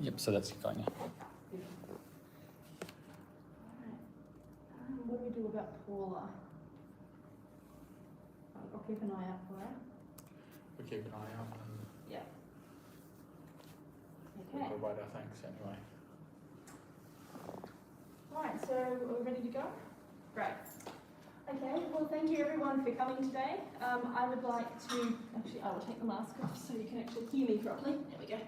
Yep, so that's fine, yeah. What do we do about Paula? I'll keep an eye out for her. We keep an eye out and Yeah. we'll Okay. provide our thanks anyway. Alright, so are we ready to go? Great. Okay, well thank you everyone for coming today. I would like to, actually I will take the mask off so you can actually hear me properly. There we go.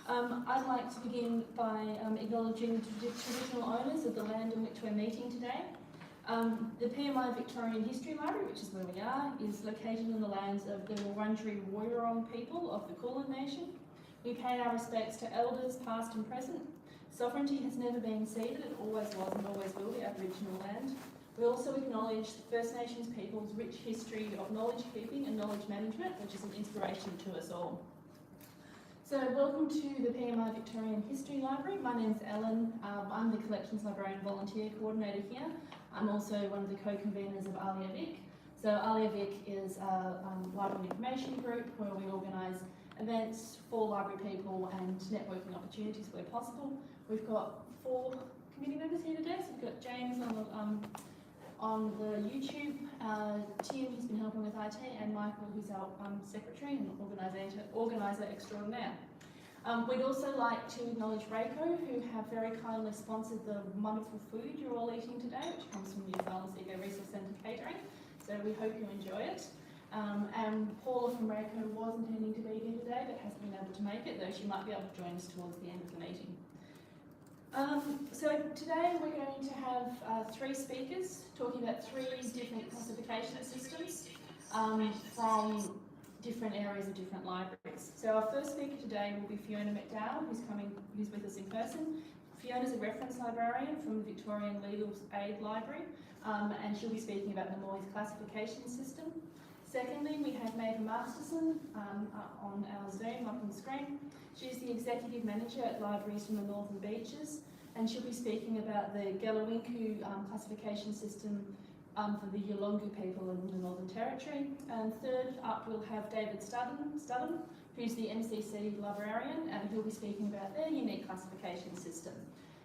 I'd like to begin by acknowledging the traditional owners of the land in which we're meeting today. The PMI Victorian History Library, which is where we are, is located on the lands of the Wurundjeri Woiwurrung people of the Kulin Nation. We pay our respects to elders past and present. Sovereignty has never been ceded, it always was and always will be Aboriginal land. We also acknowledge the First Nations people's rich history of knowledge keeping and knowledge management, which is an inspiration to us all. So welcome to the PMI Victorian History Library. My name's Ellen. I'm the Collections Librarian Volunteer Coordinator here. I'm also one of the co-conveners of Alia Vic. So Alia Vic is a library information group where we organise events for library people and networking opportunities where possible. We've got 4 committee members here today. So we've got James on the YouTube, Tim who's been helping with IT, and Michael who's our secretary and organiser extraordinaire. We'd also like to acknowledge Rayco, who have very kindly sponsored the wonderful food you're all eating today, which comes from New Zealand's Eco Resource Centre Catering. So we hope you enjoy it. And Paula from Rayco was intending to be here today, but hasn't been able to make it, though she might be able to join us towards the end of the meeting. So today we're going to have 3 speakers talking about 3 different classification systems from different areas of different libraries. So our first speaker today will be Fiona McDowell, who's with us in person. Fiona's a reference librarian from the Victorian Legal Aid Library, and she'll be speaking about the Moyes classification system. Secondly, we have Maeve Masterson on our Zoom up on the screen. She's the Executive Manager at Libraries from the Northern Beaches, and she'll be speaking about the Gelawinku classification system for the Yolngu people in the Northern Territory. And third up, we'll have David Studham, who's the MCC librarian, and he'll be speaking about their unique classification system.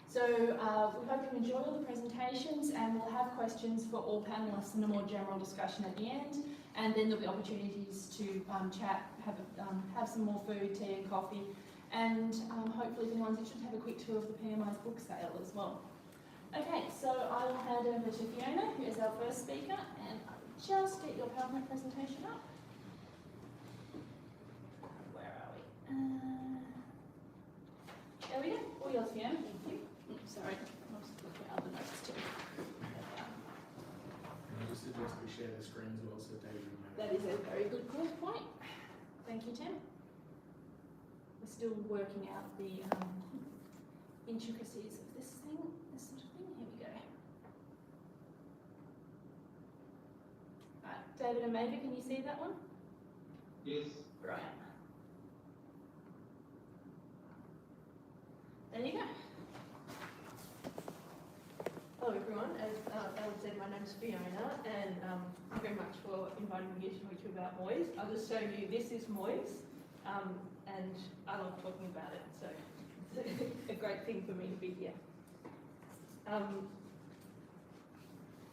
So we hope you enjoy all the presentations, and we'll have questions for all panellists and a more general discussion at the end. And then there'll be opportunities to chat, have some more food, tea and coffee, and hopefully if anyone's interested, have a quick tour of the PMI's book sale as well. Okay, so I'll hand over to Fiona, who is our first speaker, and I'll just get your PowerPoint presentation up. Where are we? There we go. All yours, Fiona. Thank you. Sorry, I'll just look at other notes too. You suggest we share the screen as well so David and That is a very good point. Thank you, Tim. We're still working out the intricacies of this sort of thing. Here we go. Right, David and Maeve, can you see that one? Yes. Right. There you go. Hello everyone, as Ellen said, my name's Fiona, and thank you very much for inviting me here to talk to you about Moyes. I'll just show you, this is Moyes, and I love talking about it, so it's a great thing for me to be here.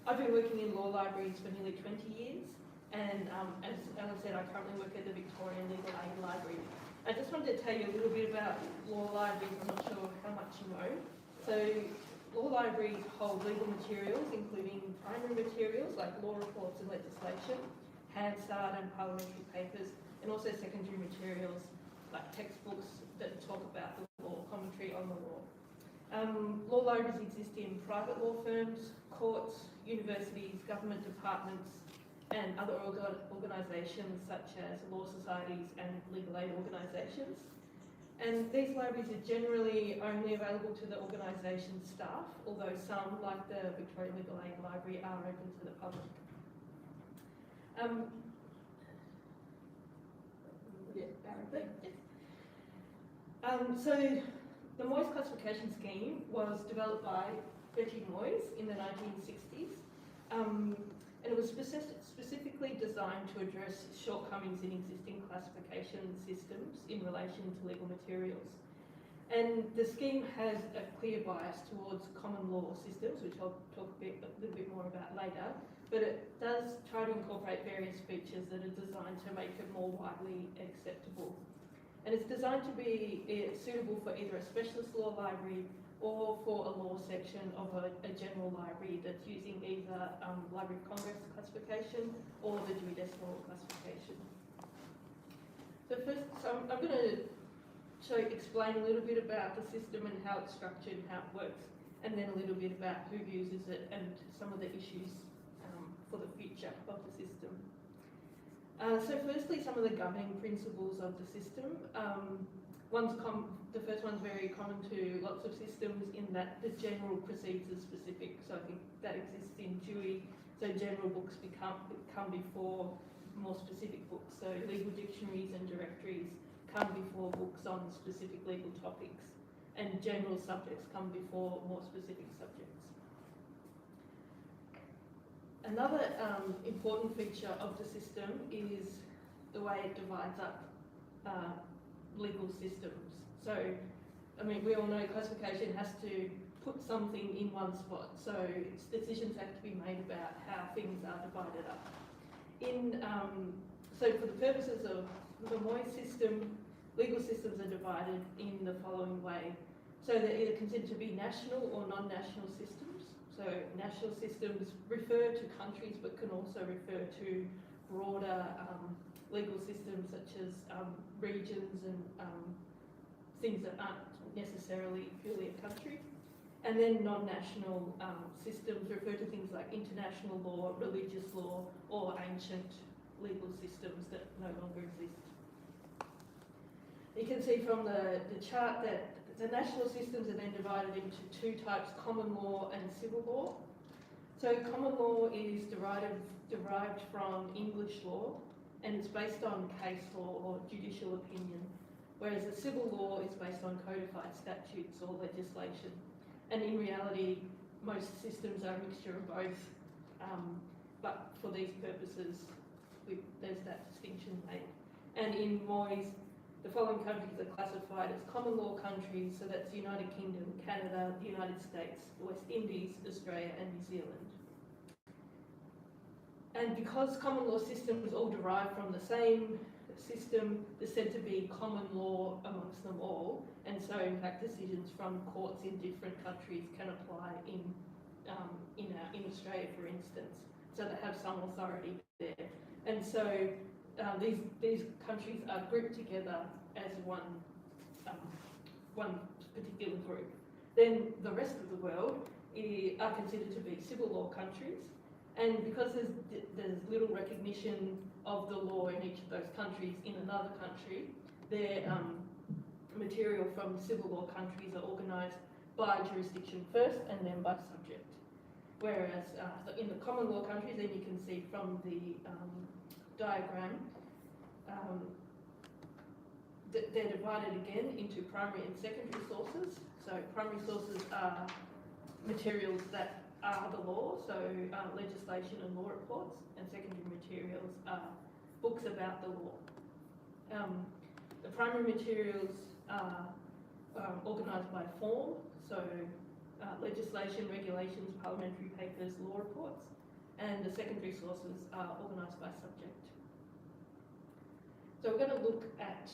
I've been working in law libraries for nearly 20 years, and as Ellen said, I currently work at the Victorian Legal Aid Library. I just wanted to tell you a little bit about law libraries. I'm not sure how much you know. So, law libraries hold legal materials, including primary materials like law reports and legislation, Hansard and parliamentary papers, and also secondary materials like textbooks that talk about the law, commentary on the law. Law libraries exist in private law firms, courts, universities, government departments, and other organisations such as law societies and legal aid organisations. And these libraries are generally only available to the organisation's staff, although some, like the Victorian Legal Aid Library, are open to the public. So the Moyes classification scheme was developed by Betty Moyes in the 1960s, and it was specifically designed to address shortcomings in existing classification systems in relation to legal materials. And the scheme has a clear bias towards common law systems, which I'll talk a little bit more about later, but it does try to incorporate various features that are designed to make it more widely acceptable. And it's designed to be suitable for either a specialist law library or for a law section of a general library that's using either Library of Congress classification or the Dewey Decimal classification. So first, I'm going to explain a little bit about the system and how it's structured and how it works, and then a little bit about who uses it and some of the issues for the future of the system. So firstly, some of the governing principles of the system. The first one's very common to lots of systems in that the general precedes the specific. So I think that exists in Dewey. So general books come before more specific books. So legal dictionaries and directories come before books on specific legal topics, and general subjects come before more specific subjects. Another important feature of the system is the way it divides up legal systems. So, I mean, we all know classification has to put something in one spot, so decisions have to be made about how things are divided up. So for the purposes of the Moyes system, legal systems are divided in the following way. So they're either considered to be national or non-national systems. So national systems refer to countries but can also refer to broader legal systems such as regions and things that aren't necessarily purely a country. And then non-national systems refer to things like international law, religious law, or ancient legal systems that no longer exist. You can see from the chart that the national systems are then divided into two types, common law and civil law. So common law is derived from English law, and it's based on case law or judicial opinion, whereas the civil law is based on codified statutes or legislation. And in reality, most systems are a mixture of both, but for these purposes, there's that distinction made. And in Moyes, the following countries are classified as common law countries, so that's the United Kingdom, Canada, the United States, the West Indies, Australia and New Zealand. And because common law systems all derive from the same system, there's said to be common law amongst them all, and so in fact decisions from courts in different countries can apply in Australia, for instance, so they have some authority there. And so these countries are grouped together as one particular group. Then the rest of the world are considered to be civil law countries, and because there's little recognition of the law in each of those countries in another country, their material from civil law countries are organised by jurisdiction first and then by subject. Whereas in the common law countries, then you can see from the diagram, they're divided again into primary and secondary sources. So primary sources are materials that are the law, so legislation and law reports, and secondary materials are books about the law. The primary materials are organised by form, so legislation, regulations, parliamentary papers, law reports, and the secondary sources are organised by subject. So we're going to look at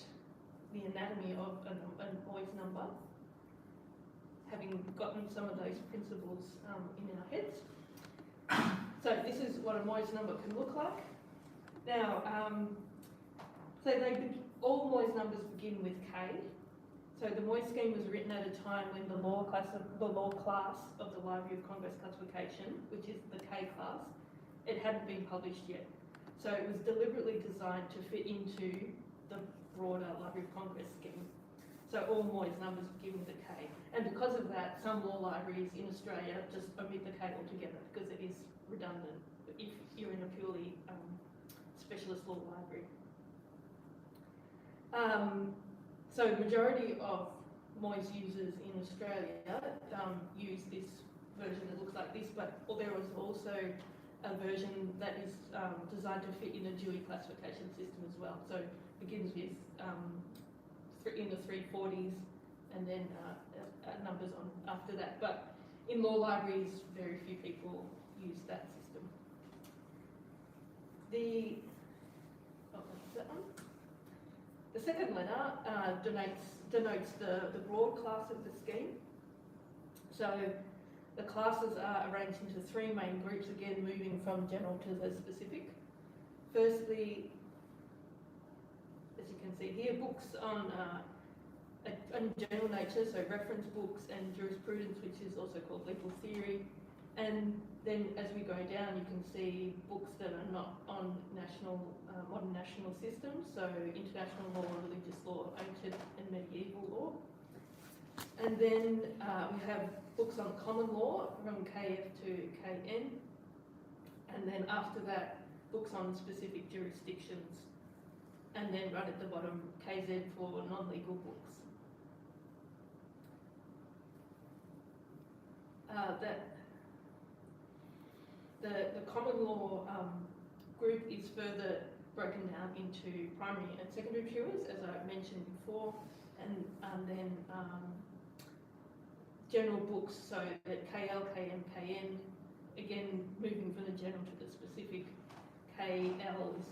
the anatomy of a Moyes number, having gotten some of those principles in our heads. So this is what a Moyes number can look like. Now, all Moyes numbers begin with K. So the Moyes scheme was written at a time when the law class of the Library of Congress classification, which is the K class, it hadn't been published yet. So it was deliberately designed to fit into the broader Library of Congress scheme. So all Moyes numbers begin with a K. And because of that, some law libraries in Australia just omit the K altogether because it is redundant if you're in a purely specialist law library. So the majority of Moyes users in Australia use this version that looks like this, but there is also a version that is designed to fit in a Dewey classification system as well. So it begins with in the 340s and then numbers on after that. But in law libraries, very few people use that system. The second letter denotes the broad class of the scheme. So the classes are arranged into three main groups, again moving from general to the specific. Firstly, as you can see here, books on general nature, so reference books and jurisprudence, which is also called legal theory. And then as we go down, you can see books that are not on modern national systems, so international law, religious law, ancient and medieval law. And then we have books on common law from KF to KN. And then after that, books on specific jurisdictions. And then right at the bottom, KZ for non-legal books. The common law group is further broken down into primary and secondary jurors, as I mentioned before, and then general books, so that KL, KM, KN, again moving from the general to the specific. KL is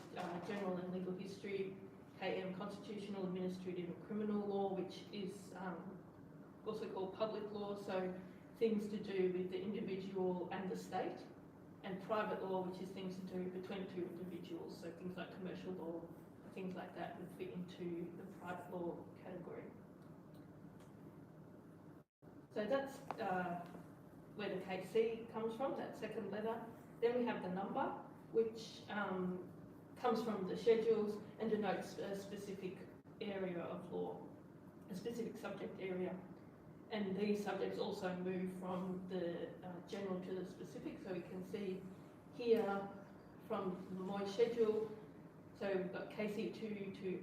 general and legal history, KM constitutional, administrative and criminal law, which is also called public law, so things to do with the individual and the state, and private law, which is things to do between two individuals, so things like commercial law, things like that would fit into the private law category. So that's where the KC comes from, that second letter. Then we have the number, which comes from the schedules and denotes a specific area of law, a specific subject area. And these subjects also move from the general to the specific. So we can see here from the Moy schedule, so we've got KC 220,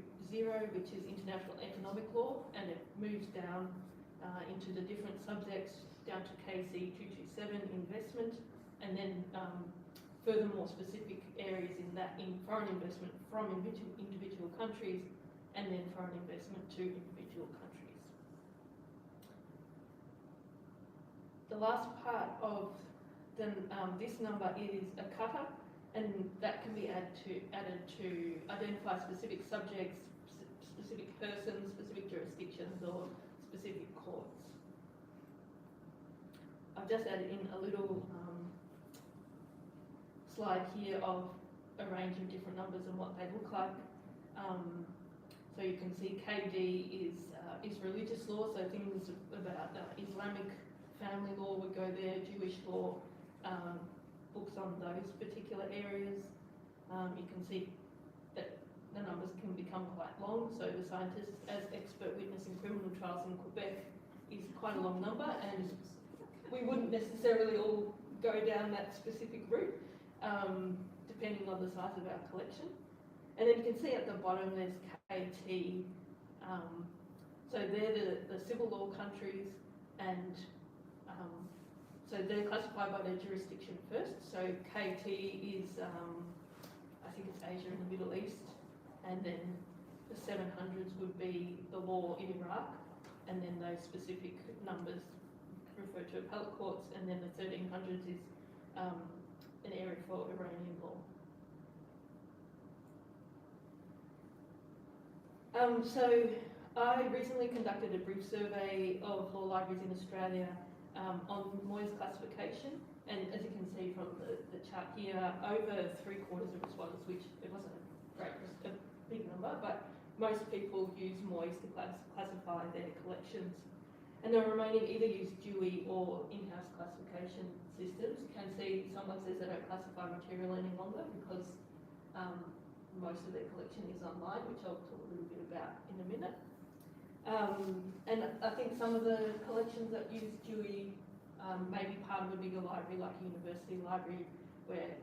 which is international economic law, and it moves down into the different subjects down to KC 227, investment, and then furthermore specific areas in that, in foreign investment from individual countries, and then foreign investment to individual countries. The last part of this number is a cutter, and that can be added to identify specific subjects, specific persons, specific jurisdictions, or specific courts. I've just added in a little slide here of a range of different numbers and what they look like. So you can see KD is religious law, so things about Islamic family law would go there, Jewish law, books on those particular areas. You can see that the numbers can become quite long, so the scientist as expert witness in criminal trials in Quebec is quite a long number, and we wouldn't necessarily all go down that specific route, depending on the size of our collection. And then you can see at the bottom there's KT, so they're the civil law countries, and so they're classified by their jurisdiction first. So KT is, I think it's Asia and the Middle East, and then the 700s would be the law in Iraq, and then those specific numbers refer to appellate courts, and then the 1300s is an area for Iranian law. So I recently conducted a brief survey of law libraries in Australia on Moy's classification, and as you can see from the chart here, over 3/4 of respondents, which it wasn't a big number, but most people use Moy's to classify their collections. And the remaining either use Dewey or in-house classification systems. You can see someone says they don't classify material any longer because most of their collection is online, which I'll talk a little bit about in a minute. And I think some of the collections that use Dewey may be part of a bigger library, like a university library, where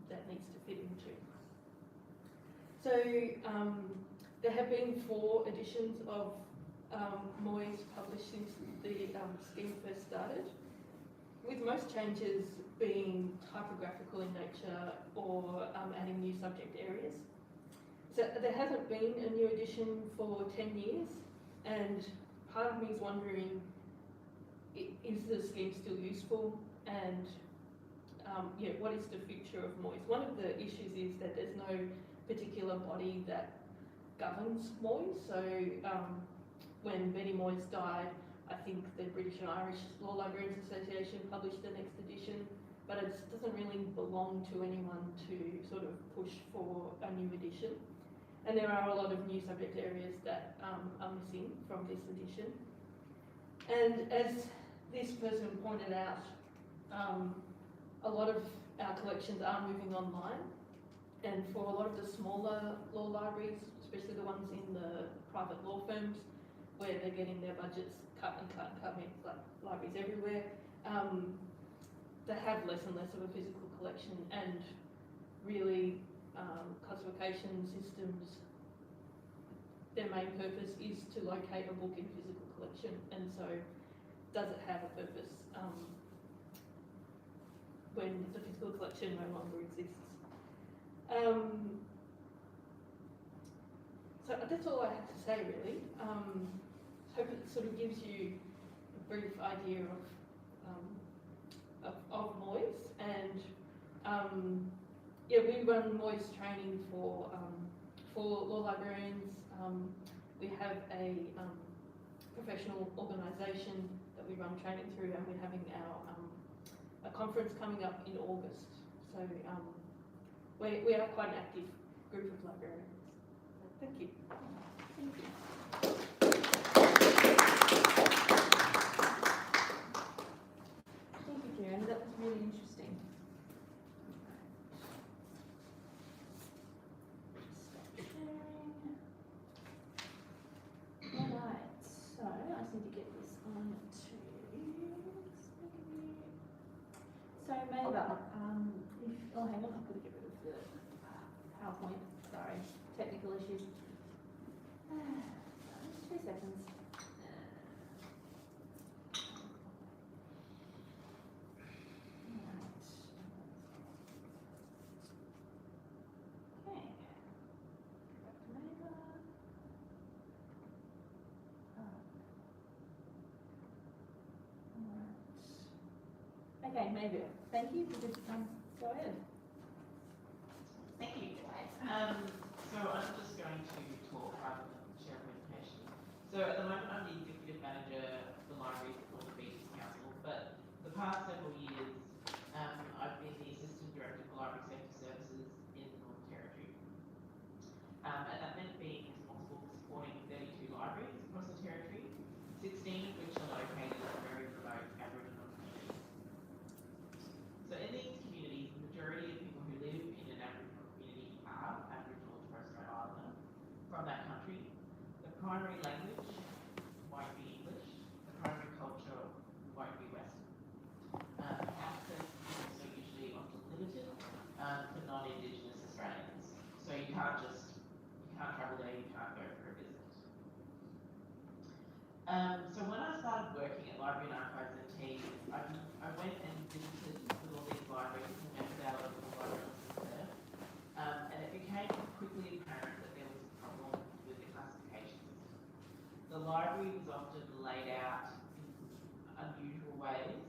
that needs to fit into. So there have been 4 editions of Moy's published since the scheme first started, with most changes being typographical in nature or adding new subject areas. So there hasn't been a new edition for 10 years, and part of me is wondering is the scheme still useful, and what is the future of Moyes? One of the issues is that there's no particular body that governs Moyes. So when Betty Moyes died, I think the British and Irish Law Librarians Association published the next edition, but it doesn't really belong to anyone to sort of push for a new edition. And there are a lot of new subject areas that are missing from this edition. And as this person pointed out, a lot of our collections are moving online, and for a lot of the smaller law libraries, especially the ones in the private law firms, where they're getting their budgets cut and cut and cut, like libraries everywhere, they have less and less of a physical collection, and really classification systems, their main purpose is to locate a book in physical collection, and so does it have a purpose when the physical collection no longer exists? So that's all I have to say, really. Hope it sort of gives you a brief idea of Moyes, and we run Moyes training for law librarians. We have a professional organisation that we run training through, and we're having our a conference coming up in August. So we are quite an active group of librarians. Thank you. Thank you. Thank you, Kieran. That was really interesting. Stop sharing. Alright, so I just need to get this on to So Mabel, hang on, I've got to get rid of the PowerPoint. Sorry, technical issues. Just 2 seconds. Okay. Back to Mabel. Okay, Mabel, thank you for this. Go ahead. Thank you. So I'm just going to talk rather than share a presentation. So at the moment I'm the Executive Manager of the Library for the Beaches Council, but the past several years I've been the Assistant Director for Library Safety Services in the Northern Territory. And that meant being responsible for supporting 32 libraries across the Territory, 16 of which are located in very remote Aboriginal communities. So in these communities, the majority of people who live in an Aboriginal community are Aboriginal and Torres Strait Islander from that country. The primary language won't be English. The primary culture won't be Western. Access is also usually often limited for non-Indigenous Australians. So you can't travel there, you can't go for a visit. So when I started working at Library and Archives and Team, I went and visited with all these libraries and met with our local librarians there. And it became quickly apparent that there was a problem with the classification system. The library was often laid out in unusual ways.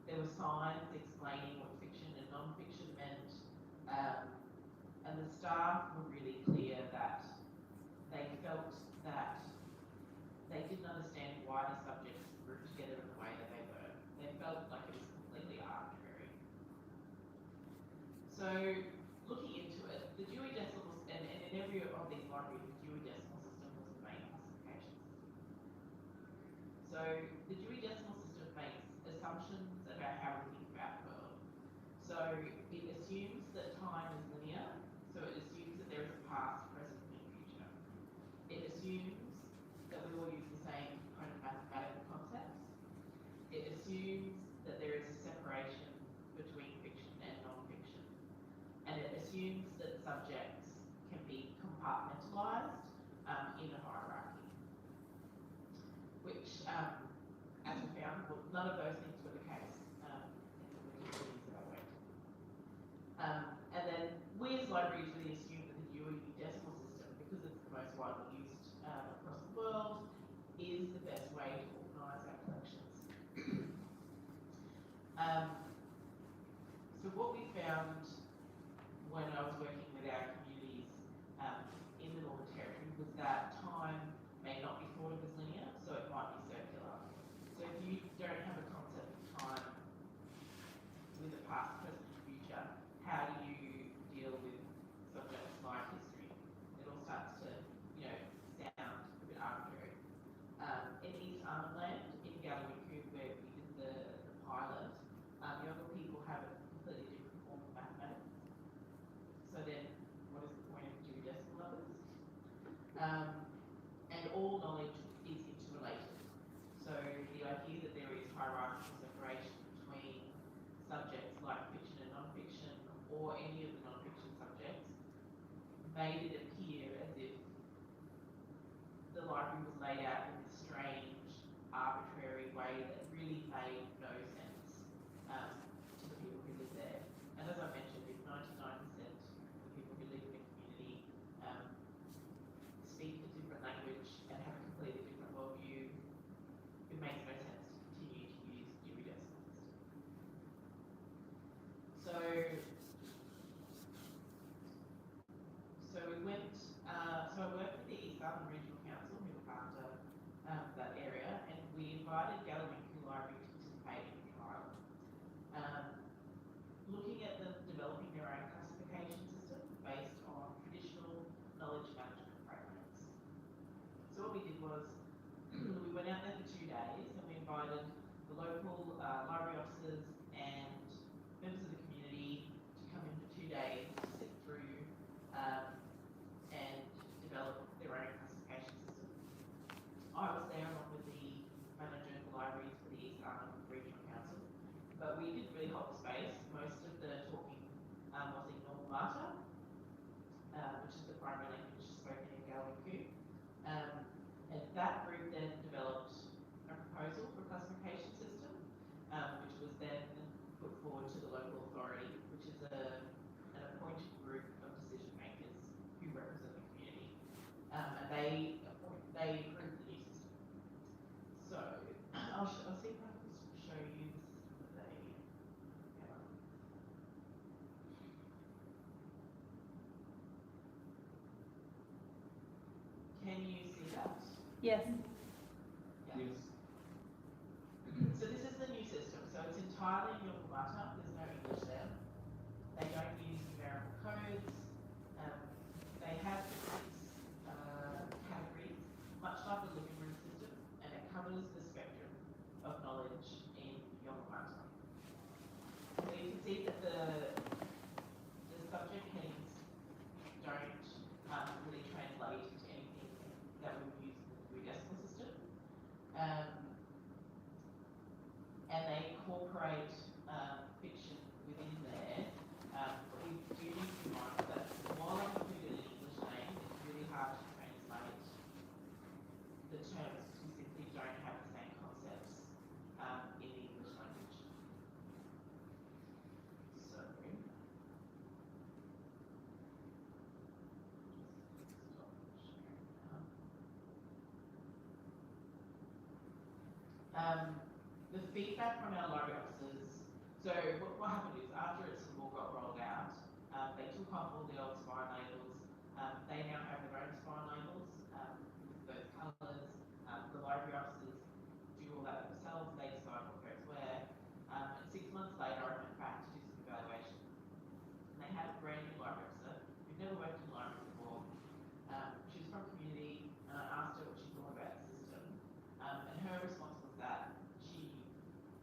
There were signs explaining what fiction and non-fiction meant, and the staff were really clear that they felt that they didn't understand why the subjects were grouped together in the way that they were. They felt like it was completely arbitrary. So, looking into it, the Dewey Decimal, and in every of these libraries, the Dewey Decimal System was the main classification system. So, the Dewey Decimal System makes assumptions about how we think about the world. So, it assumes that time is linear, so it assumes that there is a past, present, and future. It assumes that we all use the same kind of mathematical concepts. It assumes that there is a separation between fiction and non-fiction. And it assumes that subjects can be compartmentalised in a hierarchy. Which, as we found, well, none of those things were the case in the communities that I worked in. And then we as libraries really assume that the Dewey Decimal System, because it's the most widely used across the world, is the best way to organise our collections. found when I was working with our communities in the Northern Territory was that time may not be thought of as linear, so it might be circular. So if you don't have a concept of time with the past, present, and future, how do you deal with subjects like history? It all starts to, sound a bit arbitrary. In East Arnhem Land, in Galloway, where we did the pilot, younger people have a completely different form of mathematics. So then, what is the point of Dewey Decimal Numbers? And all knowledge is interrelated. So the idea that there is hierarchical separation between subjects like fiction and non-fiction, or any of the non-fiction subjects, made it appear as if the library was laid out in this strange, arbitrary way that really made no sense to the people who live there. And as I mentioned, if 99% of the people who live in a community speak a different language and have a completely different worldview, it makes no sense to continue to use Dewey Decimal System. So I worked with the East Arnhem Regional Council, who look after that area, and we invited Galloway Library to participate in the trial. Looking at them developing their own classification system based on traditional knowledge management frameworks. So what we did was, we went out there for 2 days and we invited the local library officers and members of the community to come in for 2 days to sit through and develop their own classification system. I was there along with the manager of the libraries for the East Arnhem Regional Council, but we didn't really hold space. Most of the talking was in normal Mata, which is the primary language spoken in Galloway. And that group then developed a proposal for a classification system, which was then put forward to the local authority, which is an appointed group of decision makers who represent the community. And they approved the new system. So I'll see if I can show you the system that they have. Can you see that? Yes. Yeah. Yes. So this is the new system. So it's entirely in Yolgumata. There's no English there. They don't use numerical codes. They have 6 categories, much like the living room system, and it covers the spectrum of knowledge in Yolgumata. So you can see that the subject headings don't really translate into anything that we would use in the Dewey Decimal System. And they incorporate fiction within there. But we do need to remind that while I included an English name, it's really hard to translate the terms because we simply don't have the same concepts in the English language. So, the feedback from our library officers, so what happened is after it sort of all got rolled out, they took off all the old spine labels. They now have their own spine labels with those colours. The library officers do all that themselves. They decide what goes where. And 6 months later, I went back to do some evaluation. And they had a brand new library officer who'd never worked in the library before. She was from community, and I asked her what she thought about the system. And her response was that she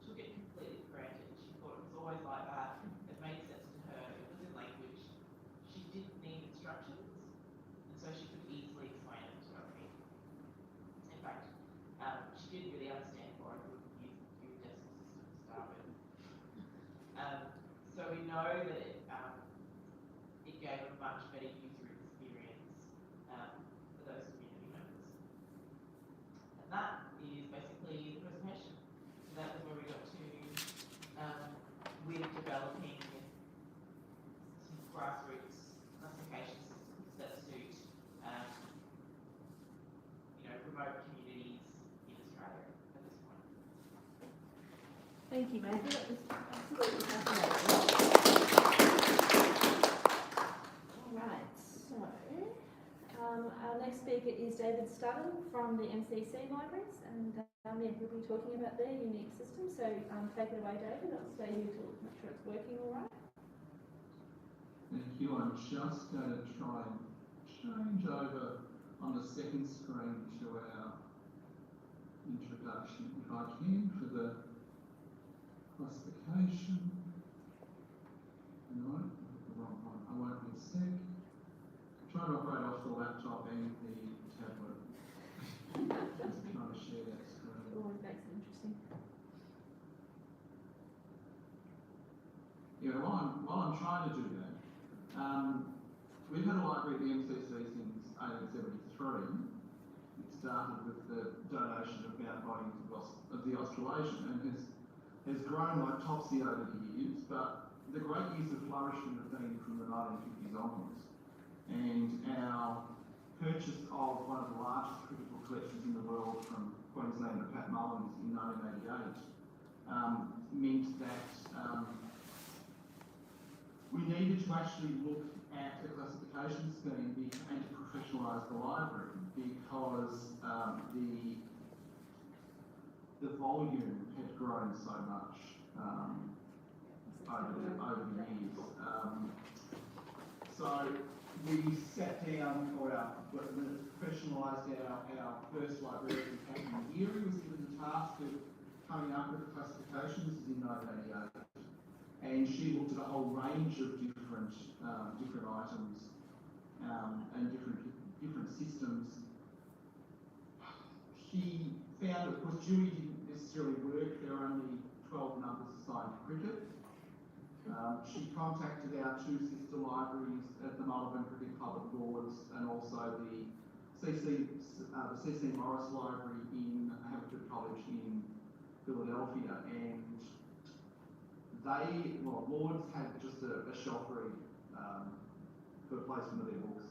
took it completely for granted. She thought it was always like that. It made sense to her. It was in language. She didn't need instructions, and so she could easily explain it to other people. In fact, she didn't really understand why I would use the Dewey Decimal System to start with. So we know that it gave a much better user experience for those community members. And that is basically the presentation. So that was where we got to with developing some grassroots classification systems that suit remote communities in Australia at this point. Thank you, Maisie. That was absolutely fascinating. Our next speaker is David Studden from the MCC Libraries, and yeah, he'll be talking about their unique system. So take it away, David. I'll stay here to make sure it's working all right. Thank you. I'm just going to try and change over on the second screen to our introduction, if I can, for the classification. No, the wrong one. I won't be a sec. Try to operate off the laptop and the tablet. Just trying to share that screen. Always makes it interesting. Yeah, while I'm trying to do that, we've had a library at the MCC since 1873. It started with the donation of Mount volumes of the Australasian and has grown like topsy over the years, but the great years of flourishing have been from the 1950s onwards. And our purchase of one of the largest critical collections in the world from Queenslander Pat Mullins in 1988 meant that we needed to actually look at a classification scheme and to professionalise the library because the volume had grown so much over the years. So we sat down, professionalised our first librarian, Catherine Dewey, was given the task of coming up with a classification. This is in 1988. And she looked at a whole range of different items and different systems. She found, of course, Dewey didn't necessarily work. There are only 12 numbers assigned to cricket. She contacted our two sister libraries at the Melbourne Cricket Club at Lords and also the CC Morris Library in Haverford College in Philadelphia, and Lords had just a shelf read for placement of their books.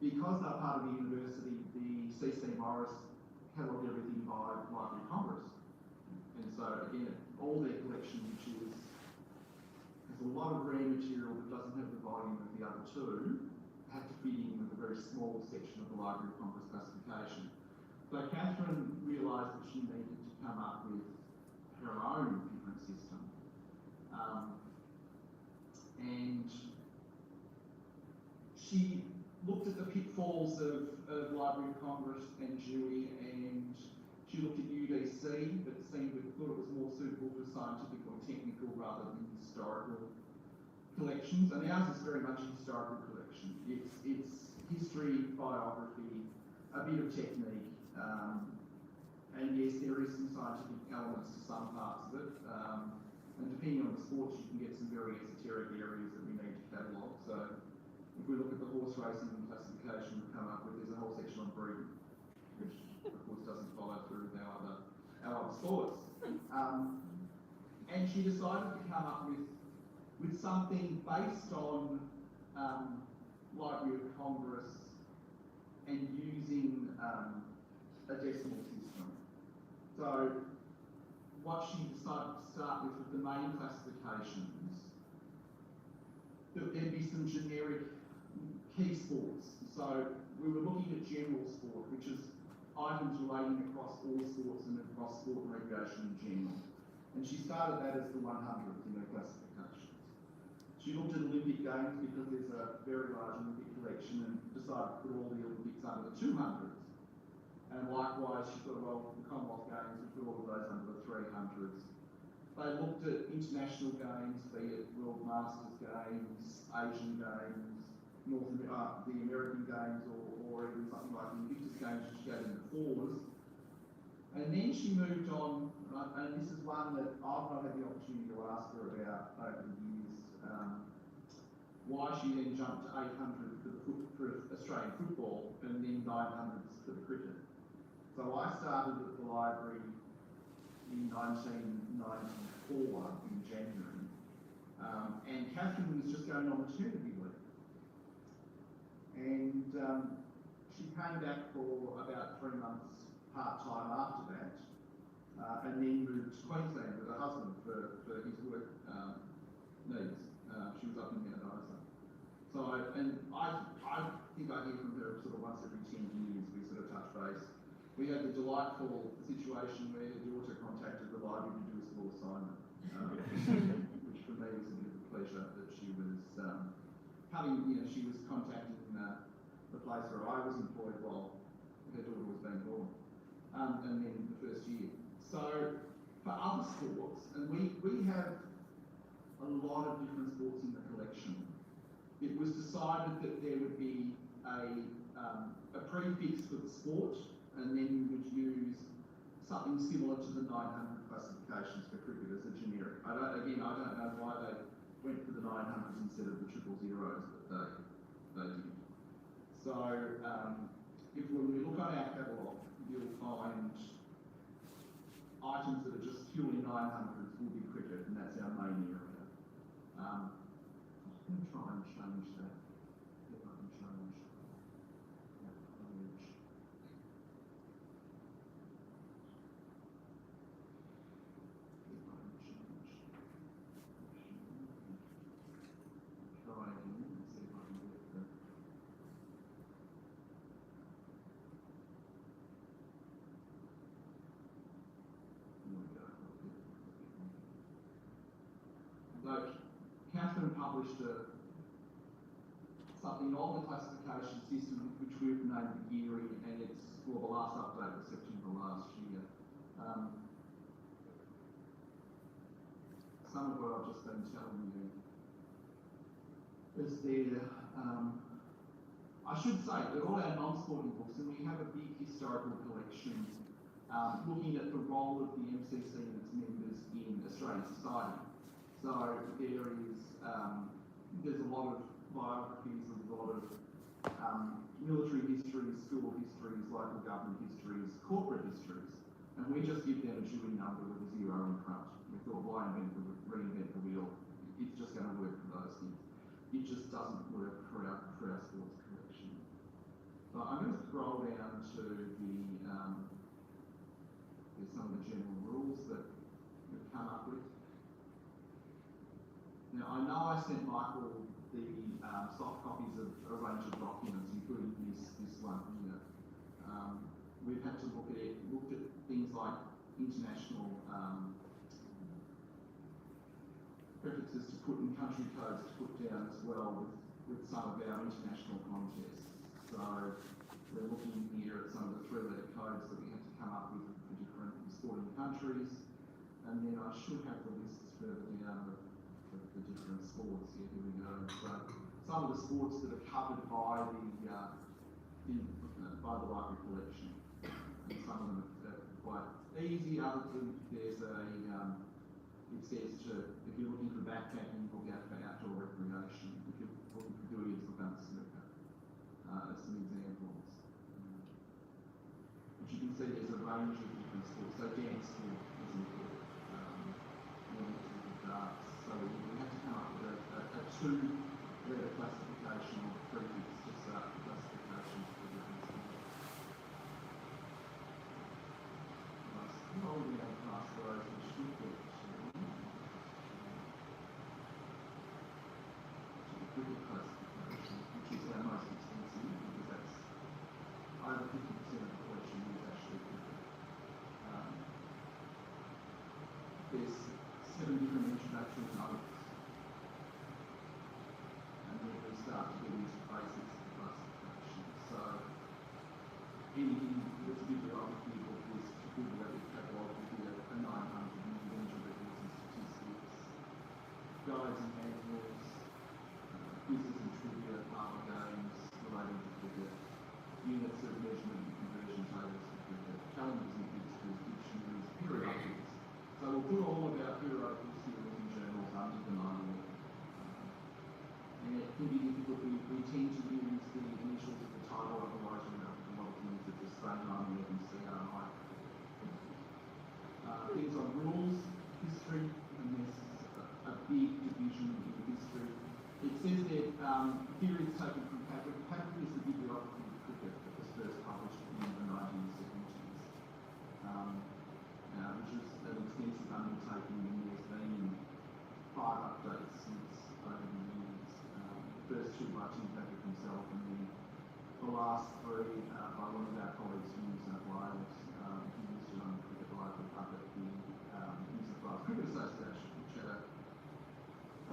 Because they're part of the university, the CC Morris catalogued everything by Library of Congress. And so again, all their collection, which has a lot of rare material that doesn't have the volume of the other two, had to fit in with a very small section of the Library of Congress classification. So Catherine realised that she needed to come up with her own different system. And she looked at the pitfalls of Library of Congress and Dewey, and she looked at UDC, but thought it was more suitable for scientific or technical rather than historical collections. And ours is very much a historical collection. It's history, biography, a bit of technique, and yes, there is some scientific elements to some parts of it. And depending on the sports, you can get some very esoteric areas that we need to catalogue. So if we look at the horse racing classification we've come up with, there's a whole section on breeding, which of course doesn't follow through with our other sports. And she decided to come up with something based on Library of Congress and using a decimal system. So what she decided to start with the main classifications, there'd be some generic key sports. So we were looking at general sport, which is items relating across all sports and across sport and recreation in general. And she started that as the 100th in her classifications. She looked at Olympic Games because there's a very large Olympic collection and decided to put all the Olympics under the 200s. And likewise, she thought, well, the Commonwealth Games, we put all of those under the 300s. They looked at international games, be it World Masters Games, Asian Games, the American Games, or even something like the Invictus Games, which go into fours. And then she moved on, and this is one that I've not had the opportunity to ask her about over the years, why she then jumped to 800 for Australian football and then 900s for the cricket. So I started at the library in 1994 in January, and Catherine was just going on maternity leave. And she came back for about 3 months part-time after that, and then moved to Queensland with her husband for his work needs. She was up in Mount Isa. So I think I hear from her sort of once every 10 years, we sort of touch base. We had the delightful situation where her daughter contacted the library to do a small assignment, which for me was a bit of a pleasure that she was she was contacting the place where I was employed while her daughter was being born, and then the first year. So for other sports, and we have a lot of different sports in the collection, it was decided that there would be a prefix for the sport, and then you would use something similar to the 900 classifications for cricket as a generic. I don't know why they went for the 900s instead of the 000s, but they did. So when we look on our catalogue, you'll find items that are just purely 900s will be cricket, and that's our main area. I'm going to try and change that. If I can change that page. If I can change. Try again and see if I can get the. Here we go. Like, Catherine published something on the classification system which we've named Geary, and it's for the last update was September last year. Some of what I've just been telling you is there. I should say that all our non-sporting books, and we have a big historical collection looking at the role of the MCC and its members in Australian society. So there's a lot of biographies, a lot of military histories, school histories, local government histories, corporate histories, and we just give them a Dewey number with a 0 in front. We thought, why reinvent the wheel? It's just going to work for those things. It just doesn't work for our sports collection. So I'm going to scroll down to there's some of the general rules that we've come up with. Now, I know I sent Michael the soft copies of a range of documents, including this one here. We've had to looked at things like international preferences to put in country codes to put down as well with some of our international contests. So we're looking here at some of the 3-letter codes that we had to come up with for different sporting countries, and then I should have the lists further down of the different sports. Here we go. So some of the sports that are covered by the library collection, and some of them are quite easy. Other than there's it says if you're looking for backpacking, look out for outdoor recreation. If you're looking for billiards, look under snooker. As some examples. But you can see there's a range of different sports. So dance sport is included. Darts. So we had to come up with a 2-letter classification or prefix to start the classification for different sports. I'll scroll down past those and should get to the cricket classification, which is our most extensive because that's over 50% of the collection is actually cricket. There's 7 different introductory notes, and then we start to get into basics of the classification. So anything that's bibliography or this bibliographic catalogue will be a 900 individual records and statistics, guides and manuals, quizzes and trivia, parlour games relating to cricket, units of measurement and conversion tables for cricket, calendars and fixtures, dictionaries, periodicals. So we'll put all of our periodicals, series and journals under the 900. And it can be difficult. We tend to use the initials of the title, otherwise we have a lot of things that just say 911 CRI. Things on rules, history, and there's a big division in history. It says that theory is taken from Patrick. Patrick is the bibliography of cricket that was first published in the 1970s, which is an extensive undertaking, and there's been 5 updates since over the years. The first 2 by Tim Patrick himself, and then the last three by one of our colleagues from New South Wales, who used to run the cricket library up at the New South Wales Cricket Association, which had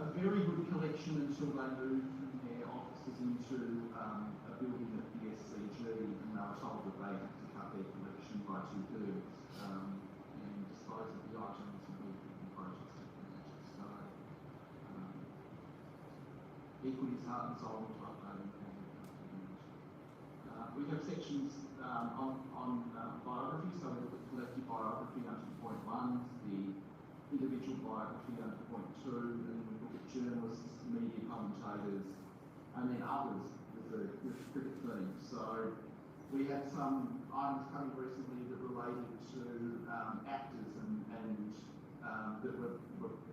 a very good collection until they moved from their offices into a building at the SCG, and they were told that they had to cut their collection by 2/3 and dispose of the items and move from projects to matches. So equities, heart and soul into updating we have sections on biography, so we look at collective biography under point 1, the individual biography under point 2, and then we look at journalists, media commentators, and then others with cricket themes. So we had some items coming recently that related to actors and that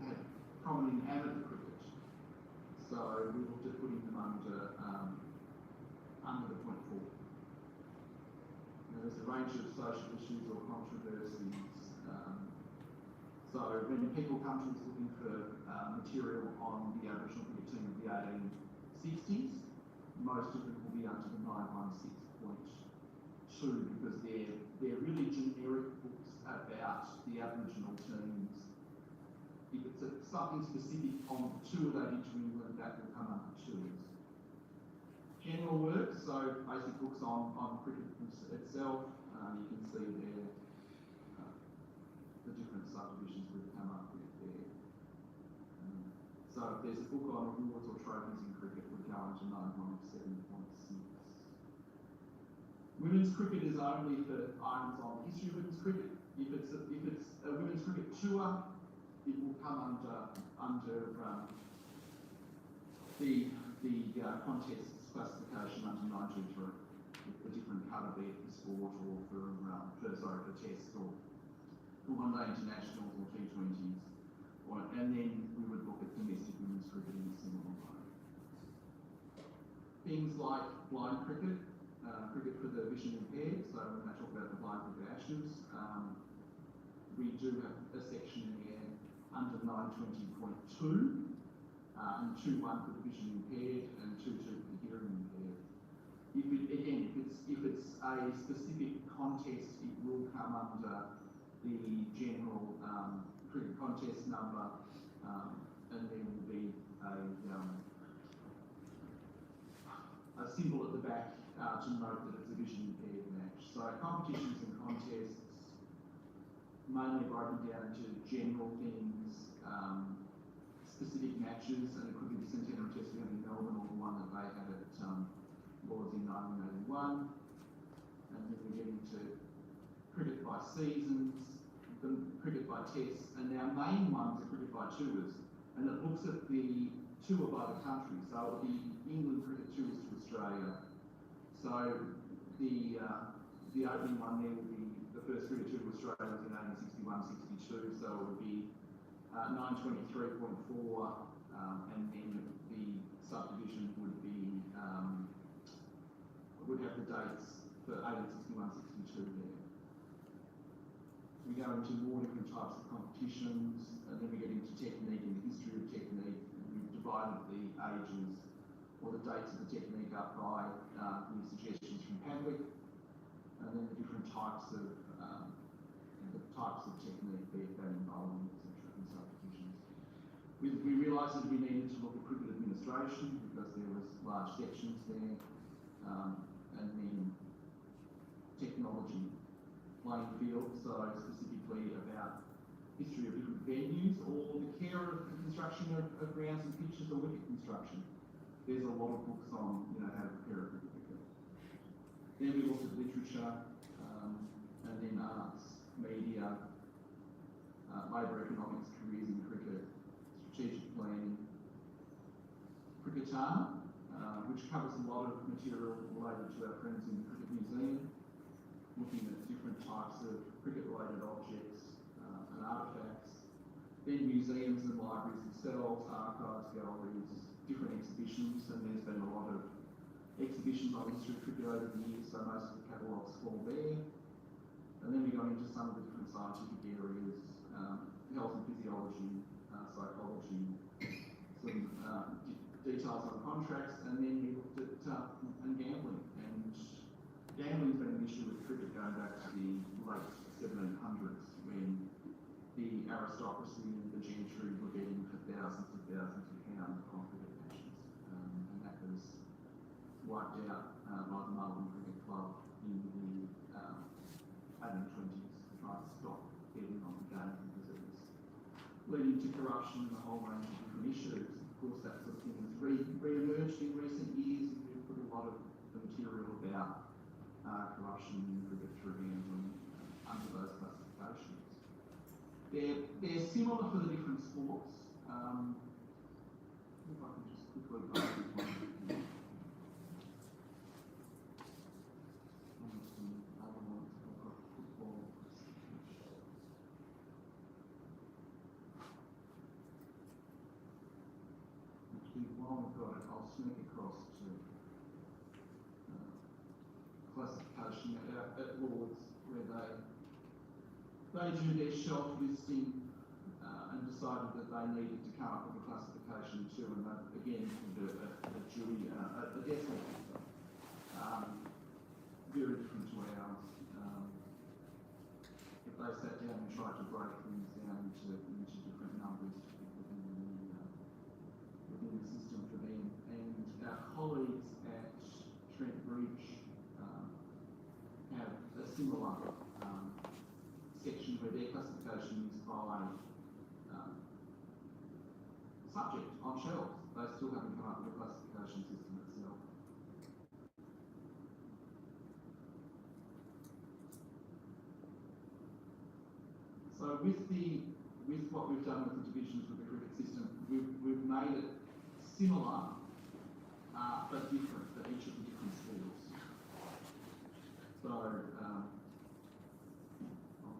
had prominent amateur cricket. So we looked at putting them under the point 4. There's a range of social issues or controversies. So when people come to us looking for material on the Aboriginal cricket team of the 1860s, most of them will be under the 916.2 because they're really generic books about the Aboriginal teams. If it's something specific on the tour they did to England, that will come under 2s. General works, so basic books on cricket itself. You can see there the different subdivisions we've come up with there. So if there's a book on awards or trophies in cricket, would go into 917.6. Women's cricket is only for items on the history of women's cricket. If it's a women's cricket tour, it will come under the contests classification under 923, with the different colour be it for sport or for test or for one-day internationals or T20s, and then we would look at domestic women's cricket in a similar way. Things like blind cricket, cricket for the vision impaired. So when I talk about the blind cricket Ashes, we do have a section in there under 920.2. And 2.1 for the vision impaired and 2.2 for the hearing impaired. If it's a specific contest, it will come under the general cricket contest number, and there will be a symbol at the back to note that it's a vision impaired match. So competitions and contests mainly broken down into general things. Specific matches, and it could be the centenary test we had in Melbourne or the one that they had at Lords in 1981. And then we get into cricket by seasons, cricket by tests, and our main ones are cricket by tours. And it looks at the tour by the country. So it'll be England cricket tours to Australia. So the opening one there will be the first cricket tour to Australia was in 1861-62. So it would be 923.4, and then the subdivision would be would have the dates for 1861-62 there. We go into more different types of competitions, and then we get into technique and the history of technique. We've divided the ages or the dates of the technique up by the suggestions from Padwick, and then the different types of technique, be it batting, bowling, we realised that we needed to look at cricket administration because there was large sections there, and then technology, playing field, so specifically about history of different venues or the care of the construction of grounds and pitches or wicket construction. There's a lot of books on how to prepare a cricket wicket. Then we looked at literature, and then arts, media, labour economics, careers in cricket, strategic planning, Cricketana, which covers a lot of material related to our friends in the Cricket Museum, looking at different types of cricket-related objects and artefacts. Then museums and libraries themselves, archives, galleries, different exhibitions, and there's been a lot of exhibitions on history of cricket over the years, so most of the catalogues fall there. And then we got into some of the different scientific areas, health and physiology, psychology, some details on contracts, and then we looked at and gambling and gambling's been an issue with cricket going back to the late 1700s when the aristocracy and the gentry were betting for thousands of pounds on cricket matches. And that was wiped out by the Melbourne Cricket Club in the 1820s to try to stop betting on the game because it was leading to corruption and a whole range of different issues. Of course, that sort of thing has re-emerged in recent years, and we've put a lot of the material about corruption in cricket through gambling under those classifications. They're similar for the different sports. If I can just quickly go through one. While we've got it, I'll sneak across to classification at Lords, where they do their shelf listing and decided that they needed to come up with a classification too, and they again did a Dewey, a decimal system, very different to ours. If they sat down and tried to break things down into different numbers to fit within the system for them, and our colleagues at Trent Bridge have a similar section where their classification is by subject on shelves. They still haven't come up with a classification system itself. So with what we've done with the divisions with the cricket system, we've made it similar but different for each of the different schools. So I'll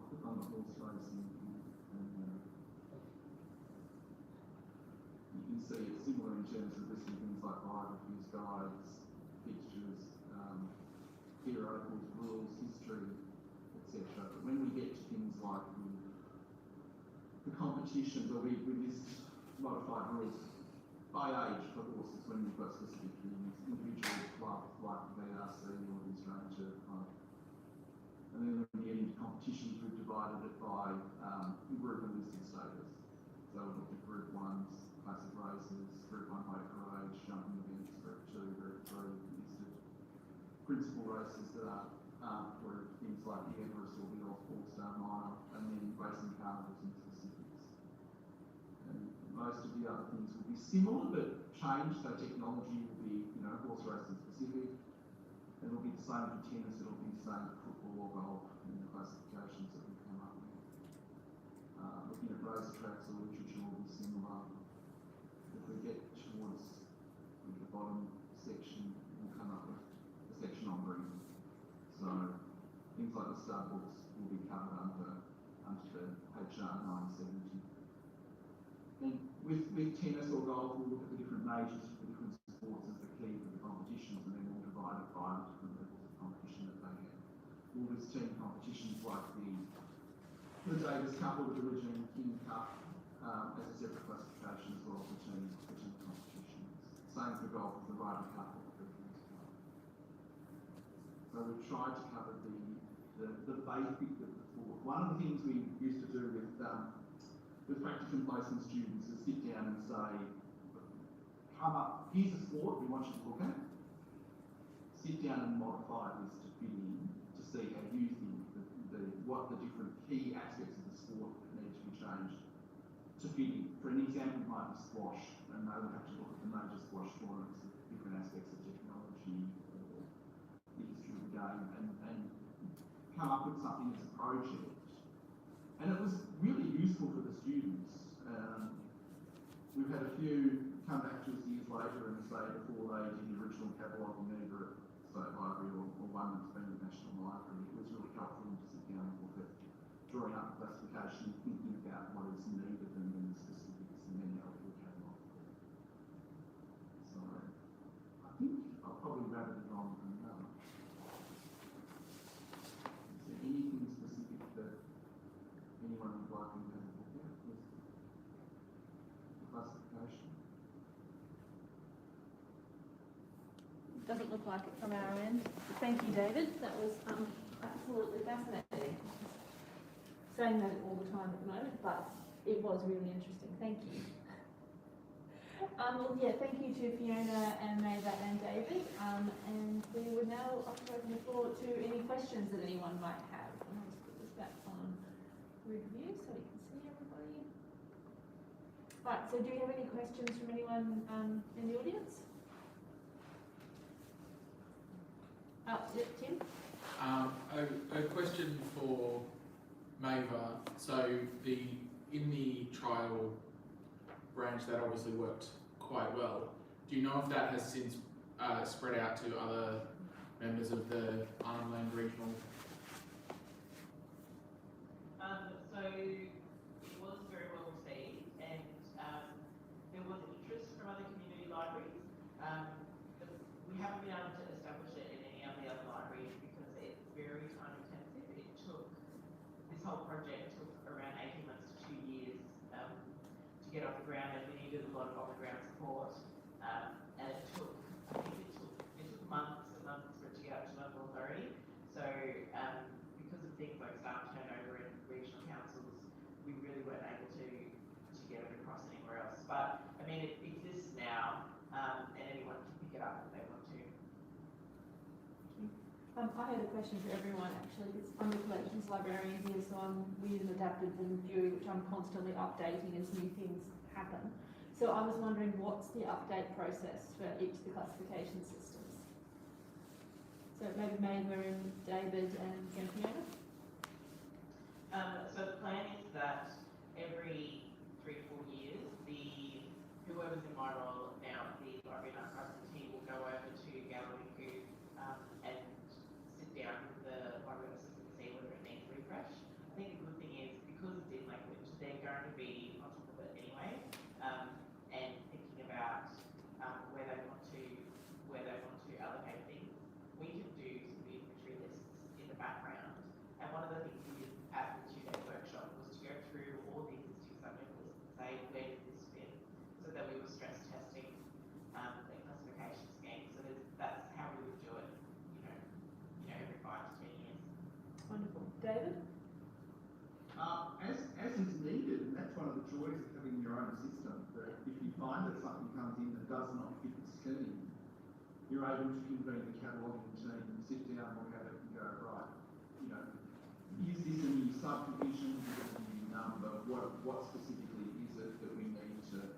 click on the horse racing and you can see it's similar in terms of listing things like biographies, guides, fixtures, periodicals, rules, history, etc. But when we get to things like the competitions, or we list modified rules by age for horses when we've got specific things, individual clubs like the VRC or the Australian Turf Club. And then when we get into competitions, we've divided it by group and listed status. So we've looked at Group 1's classic races, Group 1 weight for age, jumping events, Group 2, Group 3 listed principal races that are for things like the Everest or the All-Star Mile, and then racing carnivals and specifics. And most of the other things will be similar but changed, so technology will be, horse racing specific. It'll be the same for tennis, it'll be the same for football or golf in the classifications that we've come up with. Looking at racetracks or literature will be similar. If we get towards the bottom section, we'll come up with a section on breeding. So things like the stud books will be covered under the HR 970. And with tennis or golf, we'll look at the different majors for the different sports as the key for the competitions, and then we'll divide it by the different levels of competition that they have. All these team competitions like the Davis Cup or the Billie Jean King Cup as a separate classification as well for team competitions. Same for golf with the Ryder Cup or the President's Cup. So we've tried to cover the basic of the sport. One of the things we used to do with practice and placement students is sit down and say, come up, here's a sport we want you to look at. Sit down and modify this to fit in, to see how you think what the different key aspects of the sport need to be changed to fit in. For an example, it might be squash, and they would have to look at the major squash tournaments, different aspects of technology or the history of the game, and come up with something as a project. And it was really useful for the students. We've had a few come back to us years later and say before they did the original cataloguing either at State Library or one that's been at National Library, it was really helpful to sit down and look at drawing up a classification, thinking about what is needed and then the specifics, and then help with catalogue. So I think I'll probably wrap it on from now. Is there anything specific that anyone would like me to have a look at with the classification? doesn't look like it from our end. But thank you, David. That was absolutely fascinating. Saying that all the time at the moment, but it was really interesting. Thank you. Well, yeah, thank you to Fiona and Maeva and David. And we would now like to open the floor to any questions that anyone might have. And I'll just put this back on review so we can see everybody. Right, so do we have any questions from anyone in the audience? Tim? A question for Maeva. So in the trial branch that obviously worked quite well. Do you know if that has since spread out to other members of the Arnhem Land Regional? So it was very well received, and there was interest from other community libraries. But we haven't been able to establish it in any of the other libraries because it's very time intensive. This whole project took around 18 months to 2 years to get off the ground, and we needed a lot of on-the-ground support. And it took months and months for it to get up to local authority. So because of things like staff turnover in regional councils, we really weren't able to get it across anywhere else. But I mean, it exists now, and anyone can pick it up if they want to. I had a question for everyone actually, because I'm the collections librarian here, so I'm with an adapted from Dewey, which I'm constantly updating as new things happen. So I was wondering, what's the update process for each of the classification systems? So maybe Maeva and David and Fiona? So the plan is that every 3 to 4 years, whoever's in my role now, the library and archives team will go over to Gallery Group and sit down with the library system to see whether it needs a refresh. I think the good thing is, because it's in language, they're going to be on top of it anyway, and thinking about where they want to allocate things. We can do some inventory lists in the background, and one of the things we did at the 2-day workshop was to go through all the existing subject lists and say, where did this fit, so that we were stress testing the classification scheme. So that's how we would do it, every 5 to 10 years. Wonderful. David? As is needed, and that's one of the joys of having your own system, that if you find that something comes in that does not fit the scheme, you're able to convene the cataloguing team and sit down and look at it and go, right, is this a new subdivision, is it a new number, what specifically is it that we need to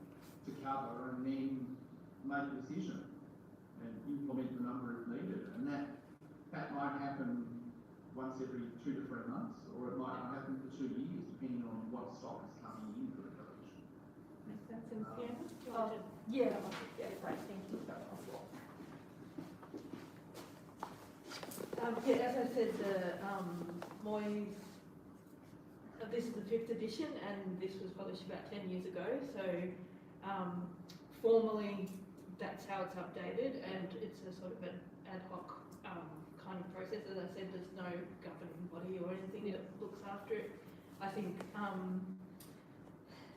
cover, and then make a decision and implement the number if needed. And that might happen once every 2 to 3 months, or it might not happen for 2 years, depending on what stock is coming in for the collection. Makes sense. And Fiona? Yeah. Yeah, great. Thank you. Sorry, I'll swap. Yeah, as I said, Moy's, this is the 5th edition, and this was published about 10 years ago. So formally, that's how it's updated, and it's a sort of an ad hoc kind of process. As I said, there's no governing body or anything that looks after it. I think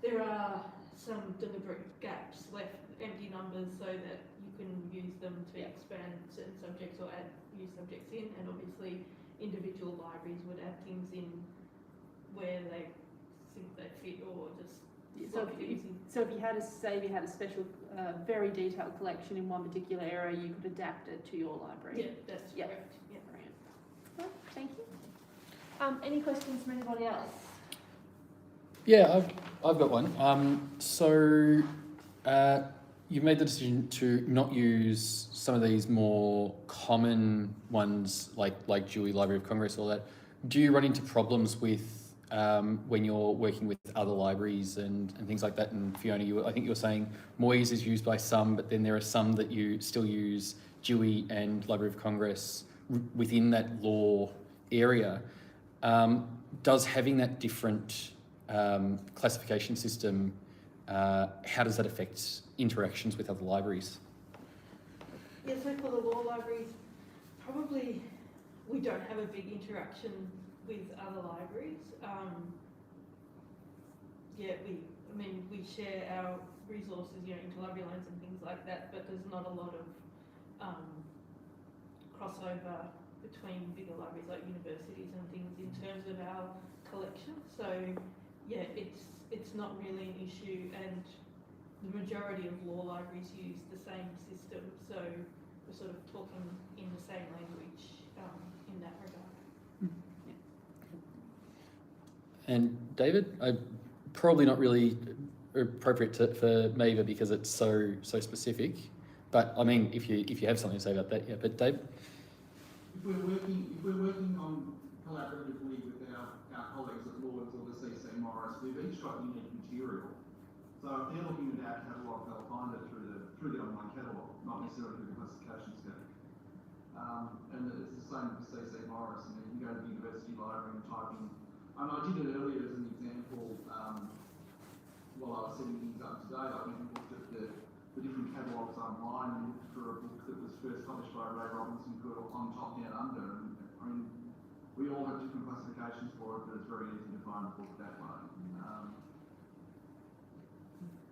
there are some deliberate gaps left, empty numbers, so that you can use them to expand certain subjects or add new subjects in, and obviously individual libraries would add things in where they think they fit, or just So if you had a special, very detailed collection in one particular area, you could adapt it to your library. Yeah, that's correct. Yeah. Brilliant. Well, thank you. Any questions from anybody else? Yeah, I've got one. You've made the decision to not use some of these more common ones like Dewey, Library of Congress, all that. Do you run into problems with when you're working with other libraries and things like that? And Fiona, I think you were saying Moyes is used by some, but then there are some that you still use Dewey and Library of Congress within that law area. Does having that different classification system, how does that affect interactions with other libraries? Yeah, so for the law libraries, probably we don't have a big interaction with other libraries. We share our resources, interlibrary loans and things like that, but there's not a lot of crossover between bigger libraries like universities and things in terms of our collection. So yeah, it's not really an issue, and the majority of law libraries use the same system, so we're sort of talking in the same language in that regard. And David, probably not really appropriate for Maver because it's so specific. But I mean, if you have something to say about that, yeah. But Dave, if we're working on collaboratively with our colleagues at Lords or the CC Morris, we've each got unique material. So if they're looking at our catalogue, they'll find it through the online catalogue, not necessarily through the classification scheme. And it's the same for CC Morris. You can go to the university library and type in. I did it earlier as an example. While I was setting things up today, I went and looked at the different catalogues online and looked for a book that was first published by Ray Robinson called On Top Down Under. And I mean, we all have different classifications for it, but it's very easy to find a book that way.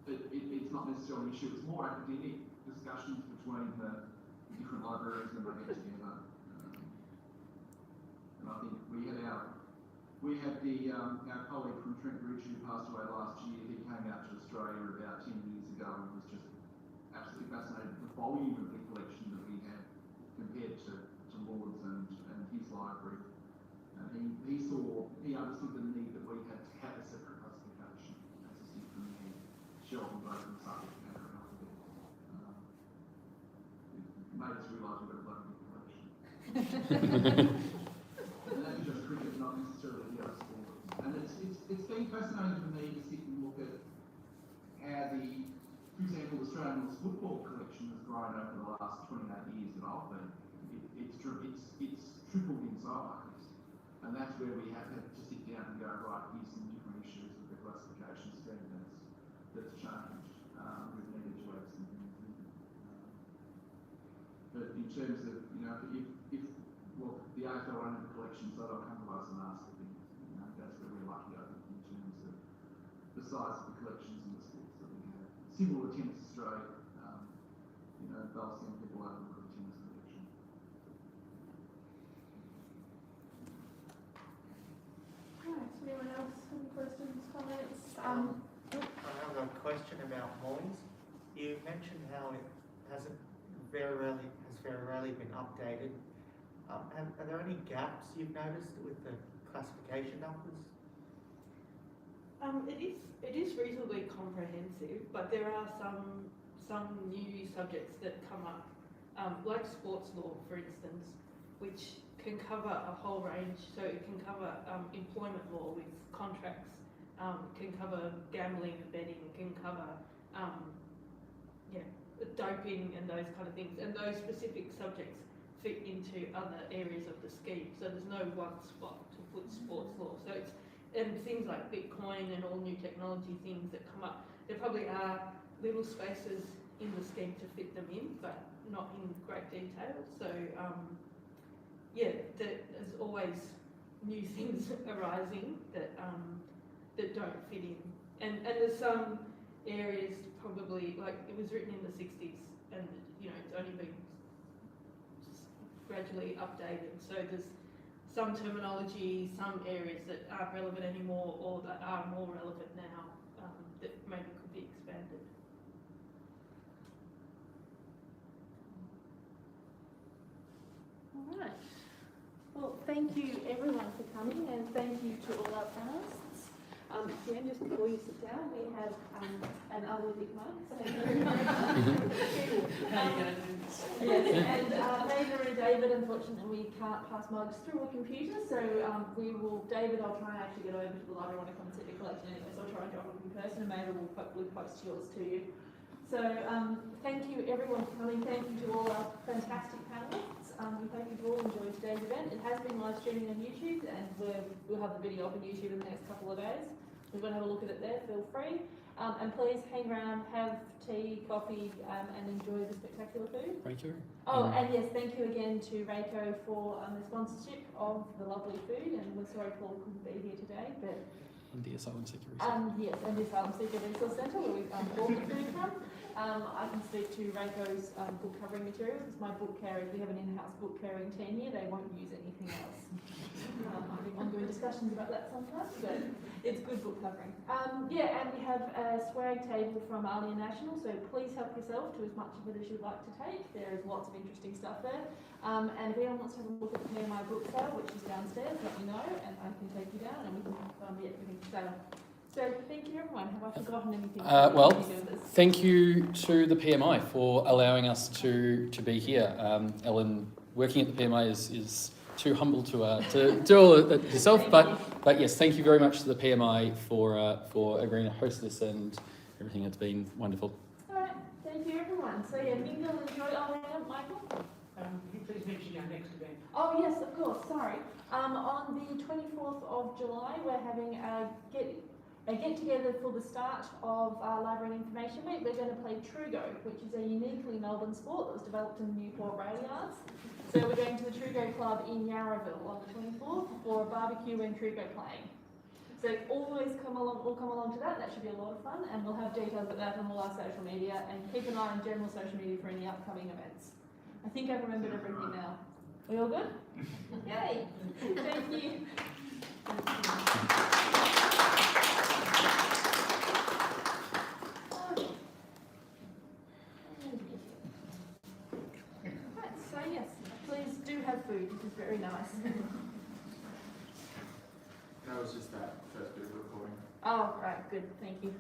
It's not necessarily an issue. It's more academic discussions between the different librarians when they get together. And I think we had our colleague from Trent Bridge who passed away last year. He came out to Australia about 10 years ago and was just absolutely fascinated with the volume of the collection that we had compared to Lord's and his library. And he understood the need that we had to have a separate classification as a system there, shelving both in the subject matter and alphabet. It made us realise we've got a bloody big collection. And that's just cricket, not necessarily the other sports. And it's been fascinating for me to sit and look at how for example, the Australian Rules football collection has grown over the last 28 years that I've been. It's tripled in size, and that's where we have had to sit down and go, right, here's some different issues with the classification scheme that's changed. We've needed to add some things in. But in terms of, if the AFL won't have a collection, so they'll come to us and ask for things. That's where we're lucky, I think, in terms of the size of the collections and the sports that we have. Similar to Tennis Australia, they'll send people over to look at the tennis collection. Right, anyone else have any questions, comments? I have a question about Molly's. You mentioned how it has very rarely been updated. Are there any gaps you've noticed with the classification numbers? It is reasonably comprehensive, but there are some new subjects that come up, like sports law, for instance, which can cover a whole range. So it can cover employment law with contracts, can cover gambling and betting, can cover doping and those kind of things, and those specific subjects fit into other areas of the scheme. So there's no one spot to put sports law. So it's things like Bitcoin and all new technology things that come up. There probably are little spaces in the scheme to fit them in, but not in great detail. So there's always new things arising that don't fit in. And there's some areas probably, like it was written in the 60s and it's only been gradually updated. So there's some terminology, some areas that aren't relevant anymore or that are more relevant now that maybe could be expanded. All right. Well, thank you everyone for coming, and thank you to all our panelists. Jen, just before you sit down, we have an unworthy mic. So thank you very much. Yes, and Maver and David, unfortunately, we can't pass mugs through a computer, so David, I'll try and actually get over to the library when I come and see the collection anyway, so I'll try and drop it in person, and Maver will probably post yours to you. So thank you everyone for coming. Thank you to all our fantastic panelists. We hope you've all enjoyed today's event. It has been live streaming on YouTube, and we'll have the video up on YouTube in the next couple of days. If you want to have a look at it there, feel free. And please hang around, have tea, coffee, and enjoy the spectacular food. thank you. Oh, and yes, thank you again to Reiko for the sponsorship of the lovely food. And we're sorry Paul couldn't be here today, but And the Asylum Seeker Resource. Yes, and the Asylum Seeker Resource Centre, where we've bought the food from. I can speak to Reiko's book covering materials. It's my book carriers. We have an in-house book carrying team here. They won't use anything else. I think ongoing discussions about that sometimes, but it's good book covering. Yeah, and we have a swag table from Alia National, so please help yourself to as much of it as you'd like to take. There is lots of interesting stuff there. And if anyone wants to have a look at the PMI book sale, which is downstairs, let me know and I can take you down and we can get everything for sale. So thank you everyone. Have I forgotten anything? Well, thank you to the PMI for allowing us to be here. Ellen, working at the PMI is too humble to do all of it yourself, but yes, thank you very much to the PMI for agreeing to host this and everything. It's been wonderful. All right, thank you everyone. So yeah, mingle and enjoy. Oh, hang on, Michael. Can you please mention our next event? Oh yes, of course. Sorry. On the 24th of July, we're having a get together for the start of Library and Information Week. We're going to play Trugo, which is a uniquely Melbourne sport that was developed in the Newport Rail Yards. So we're going to the Trugo Club in Yarraville on the 24th for a barbecue and Trugo playing. So always come along to that. That should be a lot of fun, and we'll have details of that on all our social media. And keep an eye on general social media for any upcoming events. I think I've remembered everything now. We all good? Yay! Thank you. Right, so yes, please do have food. This is very nice. That was just that first bit of recording. Oh, right, good. Thank you.